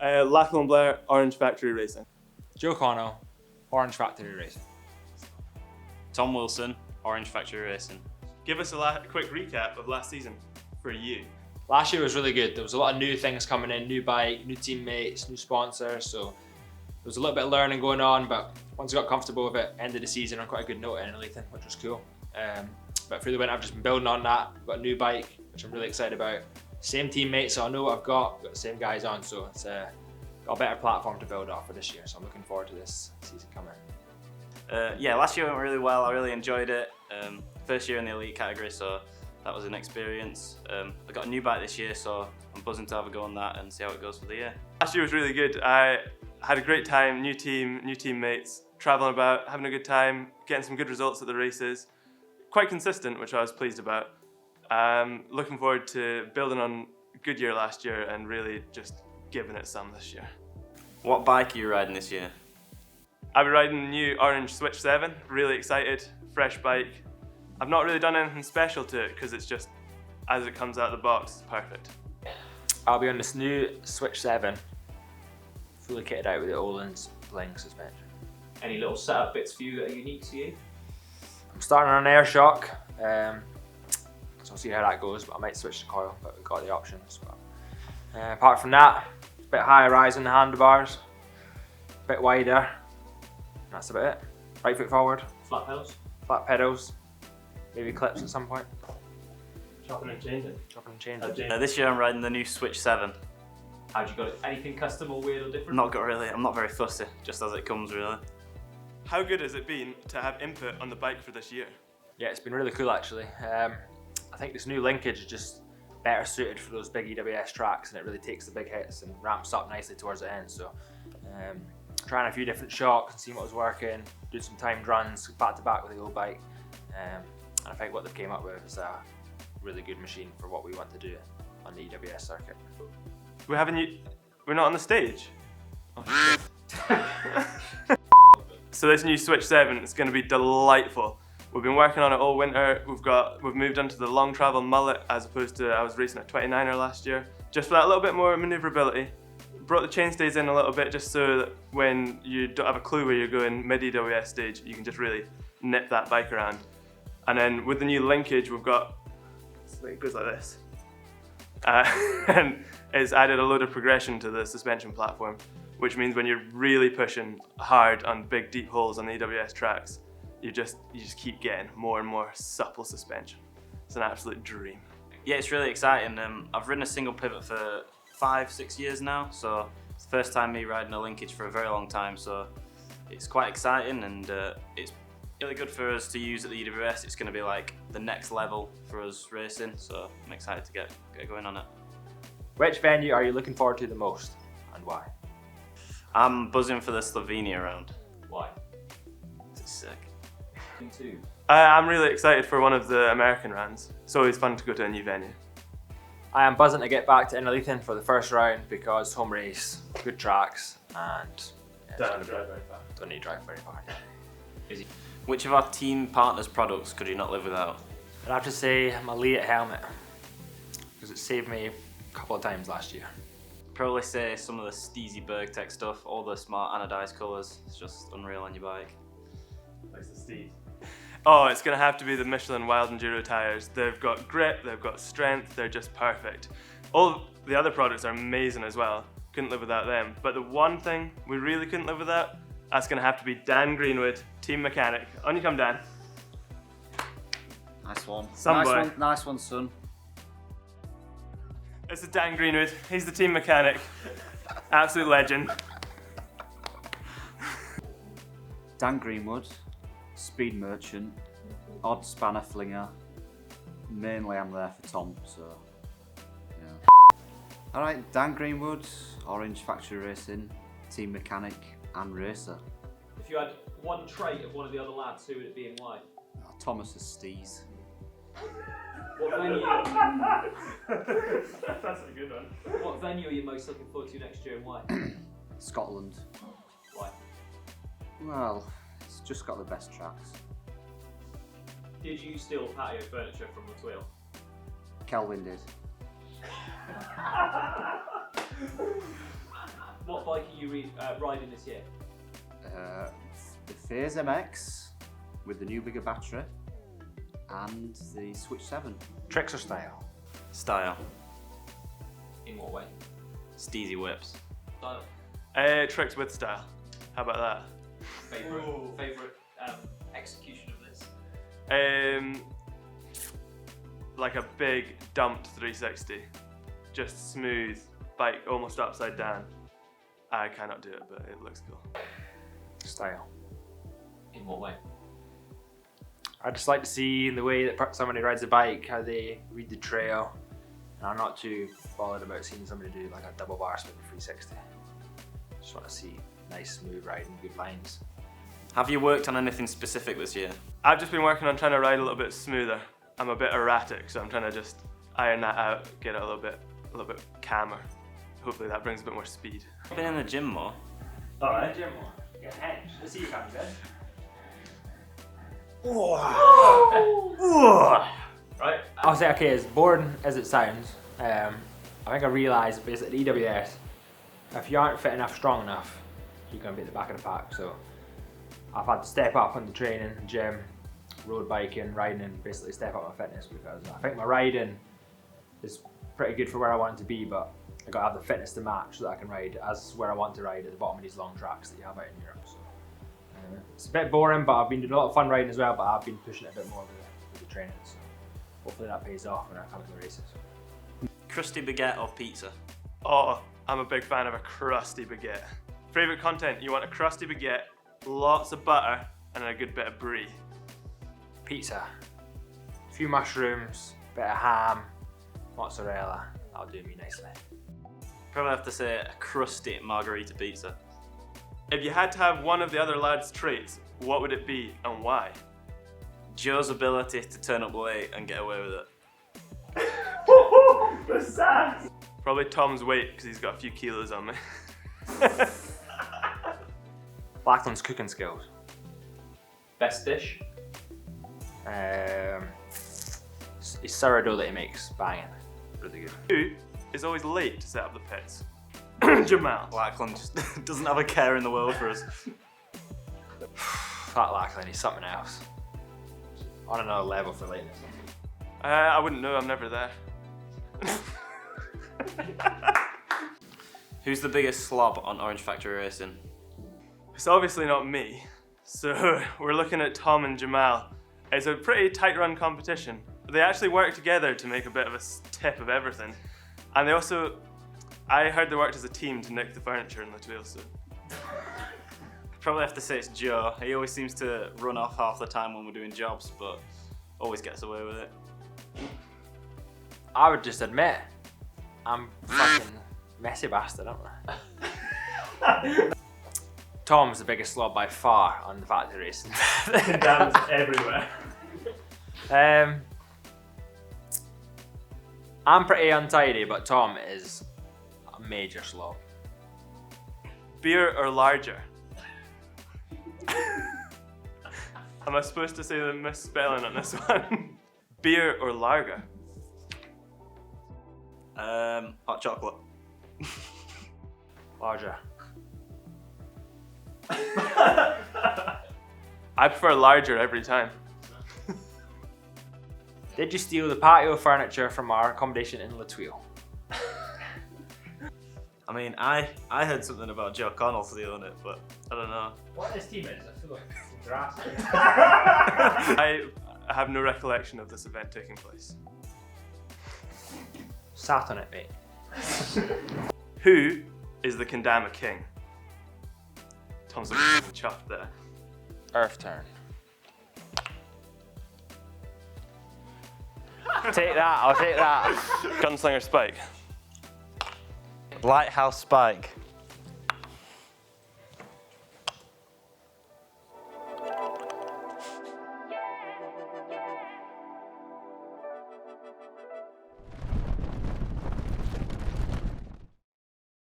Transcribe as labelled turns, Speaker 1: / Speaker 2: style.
Speaker 1: Lachlan Blair, Orange Factory Racing.
Speaker 2: Joe Connell, Orange Factory Racing.
Speaker 3: Tom Wilson, Orange Factory Racing.
Speaker 1: Give us a quick recap of last season for you.
Speaker 2: Last year was really good. There was a lot of new things coming in, new bike, new teammates, new sponsors, so there was a little bit of learning going on, but once I got comfortable with it, ended the season on quite a good note in Leatt, which was cool. But through the winter I've just been building on that. I've got a new bike, which I'm really excited about. Same teammates, so I know what I've got the same guys on, so it's got a better platform to build off for this year, so I'm looking forward to this season coming.
Speaker 3: Yeah, last year went really well. I really enjoyed it. First year in the elite category, so that was an experience. I got a new bike this year, so I'm buzzing to have a go on that and see how it goes for the year.
Speaker 1: Last year was really good. I had a great time, new team, new teammates, traveling about, having a good time, getting some good results at the races. Quite consistent, which I was pleased about. Looking forward to building on a good year last year and really just giving it some this year.
Speaker 3: What bike are you riding this year?
Speaker 1: I'll be riding the new Orange Switch 7, really excited, fresh bike. I've not really done anything special to it because it's just, as it comes out of the box, it's perfect.
Speaker 2: I'll be on this new Switch 7, fully kitted out with the Öhlins bling suspension.
Speaker 4: Any little setup bits for you that are unique to you?
Speaker 2: I'm starting on an air shock, so I'll see how that goes, but I might switch to coil, but we've got the options. But, apart from that, a bit higher rise in the handlebars, a bit wider, that's about it. Right foot forward,
Speaker 4: Flat pedals?
Speaker 2: flat pedals, maybe clips at some point.
Speaker 1: Chopping and changing.
Speaker 2: Chopping and changing.
Speaker 3: This year I'm riding the new Switch 7.
Speaker 4: How'd you got it? Anything custom or weird or different?
Speaker 3: I'm not very fussy, just as it comes really.
Speaker 1: How good has it been to have input on the bike for this year?
Speaker 2: Yeah, it's been really cool actually. I think this new linkage is just better suited for those big EWS tracks, and it really takes the big hits and ramps up nicely towards the end. So trying a few different shocks and seeing what was working, doing some timed runs back to back with the old bike. And I think what they've came up with is a really good machine for what we want to do on the EWS circuit.
Speaker 1: We're not on the stage? Oh, shit. So this new Switch 7 is going to be delightful. We've been working on it all winter. We've moved onto the long travel mullet as opposed to I was racing a 29er last year. Just for that little bit more maneuverability. Brought the chainstays in a little bit just so that when you don't have a clue where you're going mid EWS stage, you can just really nip that bike around. And then with the new linkage, we've got, it goes like this. And it's added a load of progression to the suspension platform, which means when you're really pushing hard on big deep holes on the EWS tracks, you just keep getting more and more supple suspension. It's an absolute dream.
Speaker 3: Yeah, it's really exciting. I've ridden a single pivot for 5-6 years now, so it's the first time me riding a linkage for a very long time, so it's quite exciting, and it's really good for us to use at the EWS. It's going to be like the next level for us racing, so I'm excited to get going on it.
Speaker 2: Which venue are you looking forward to the most, and why?
Speaker 3: I'm buzzing for the Slovenia round.
Speaker 4: Why?
Speaker 3: It's sick.
Speaker 4: Me too.
Speaker 1: I'm really excited for one of the American rounds. It's always fun to go to a new venue.
Speaker 2: I am buzzing to get back to Leatt for the first round because home race, good tracks, and
Speaker 1: Don't drive very far.
Speaker 2: don't need to drive very far.
Speaker 3: Which of our team partners' products could you not live without?
Speaker 2: I'd have to say my Leatt helmet, because it saved me a couple of times last year.
Speaker 3: Probably say some of the steezy Burgtec stuff, all the smart anodized colours. It's just unreal on your bike.
Speaker 1: Likes the steed. Oh, it's going to have to be the Michelin Wild Enduro tyres. They've got grip, they've got strength, they're just perfect. All the other products are amazing as well. Couldn't live without them. But the one thing we really couldn't live without, that's going to have to be Dan Greenwood, team mechanic. On you come, Dan.
Speaker 5: Nice one.
Speaker 1: Some
Speaker 5: nice
Speaker 1: boy.
Speaker 5: one, nice one, son.
Speaker 1: This is Dan Greenwood. He's the team mechanic. Absolute legend.
Speaker 5: Dan Greenwood, speed merchant, odd spanner flinger. Mainly I'm there for Tom, so yeah. Alright, Dan Greenwood, Orange Factory Racing, team mechanic and racer.
Speaker 4: If you had one trait of one of the other lads, who would it be and why?
Speaker 5: Thomas is Steez.
Speaker 4: What venue?
Speaker 1: That's a good one.
Speaker 4: What venue are you most looking forward to next year and why?
Speaker 5: Scotland.
Speaker 4: Why?
Speaker 5: Well, it's just got the best tracks.
Speaker 4: Did you steal patio furniture from the Tweedlove?
Speaker 5: Kelvin did.
Speaker 4: What bike are you riding this year?
Speaker 5: The Phase MX with the new bigger battery and the Switch 7.
Speaker 2: Tricks or style?
Speaker 3: Style.
Speaker 4: In what way?
Speaker 3: Steezy whips.
Speaker 4: Style.
Speaker 1: Tricks with style. How about that?
Speaker 4: Favorite execution of this?
Speaker 1: Like a big dumped 360. Just smooth, bike almost upside down. I cannot do it, but it looks cool.
Speaker 2: Style.
Speaker 4: In what way?
Speaker 2: I just like to see the way that somebody rides a bike, how they read the trail. And I'm not too bothered about seeing somebody do like a double bar spin 360. Just want to see nice, smooth riding, good lines.
Speaker 3: Have you worked on anything specific this year?
Speaker 1: I've just been working on trying to ride a little bit smoother. I'm a bit erratic, so I'm trying to just iron that out, get it a little bit calmer. Hopefully that brings a bit more speed.
Speaker 3: I've been in the gym more.
Speaker 2: Alright, gym more. Get a hench. Let's see you can, Ben.
Speaker 4: Right.
Speaker 2: I'll say, okay, as boring as it sounds, I think I realised basically at EWS, if you aren't fit enough, strong enough, you're going to be at the back of the pack. So I've had to step up on the training, gym, road biking, riding, and basically step up my fitness, because I think my riding is pretty good for where I want it to be, but I got to have the fitness to match so that I can ride as where I want to ride at the bottom of these long tracks that you have out in Europe. So it's a bit boring, but I've been doing a lot of fun riding as well, but I've been pushing it a bit more with the training. So hopefully that pays off when I come to the races.
Speaker 3: Crusty baguette or pizza?
Speaker 1: Oh, I'm a big fan of a crusty baguette. Favorite content, you want a crusty baguette, lots of butter, and a good bit of brie.
Speaker 2: Pizza, a few mushrooms, bit of ham, mozzarella, that'll do me nicely.
Speaker 3: Probably have to say a crusty margarita pizza.
Speaker 1: If you had to have one of the other lads' traits, what would it be and why?
Speaker 3: Joe's ability to turn up late and get away with it.
Speaker 1: The sass! Probably Tom's weight, because he's got a few kilos on me.
Speaker 2: Lachlan's cooking skills.
Speaker 4: Best dish?
Speaker 2: His sourdough that he makes, banging, really good.
Speaker 1: Who is always late to set up the pits? Jamal.
Speaker 3: Lachlan just doesn't have a care in the world for us.
Speaker 2: That Lachlan, he's something else. On another level for lateness.
Speaker 1: I wouldn't know, I'm never there.
Speaker 3: Who's the biggest slob on Orange Factory Racing?
Speaker 1: It's obviously not me, so we're looking at Tom and Jamal. It's a pretty tight run competition. They actually work together to make a bit of a tip of everything. And they also, I heard they worked as a team to nick the furniture in the Tweedlove. So.
Speaker 3: Probably have to say it's Joe. He always seems to run off half the time when we're doing jobs, but always gets away with it.
Speaker 2: I would just admit, I'm fucking messy bastard, aren't I? Tom's the biggest slob by far on the factory racing.
Speaker 4: Dams everywhere.
Speaker 2: I'm pretty untidy, but Tom is a major slob.
Speaker 1: Beer or larger? Am I supposed to say the misspelling on this one? Beer or lager?
Speaker 3: Hot chocolate.
Speaker 2: Larger.
Speaker 1: I prefer larger every time.
Speaker 2: Did you steal the patio furniture from our accommodation in Leatt?
Speaker 3: I mean, I heard something about Joe Connell stealing it, but I don't know.
Speaker 4: What this team is, I feel like it's grass.
Speaker 1: I have no recollection of this event taking place.
Speaker 2: Sat on it, mate.
Speaker 1: Who is the Kendama king? Tom's looking chuffed there.
Speaker 2: Earth turn. Take that, I'll take that.
Speaker 1: Gunslinger Spike.
Speaker 3: Lighthouse Spike.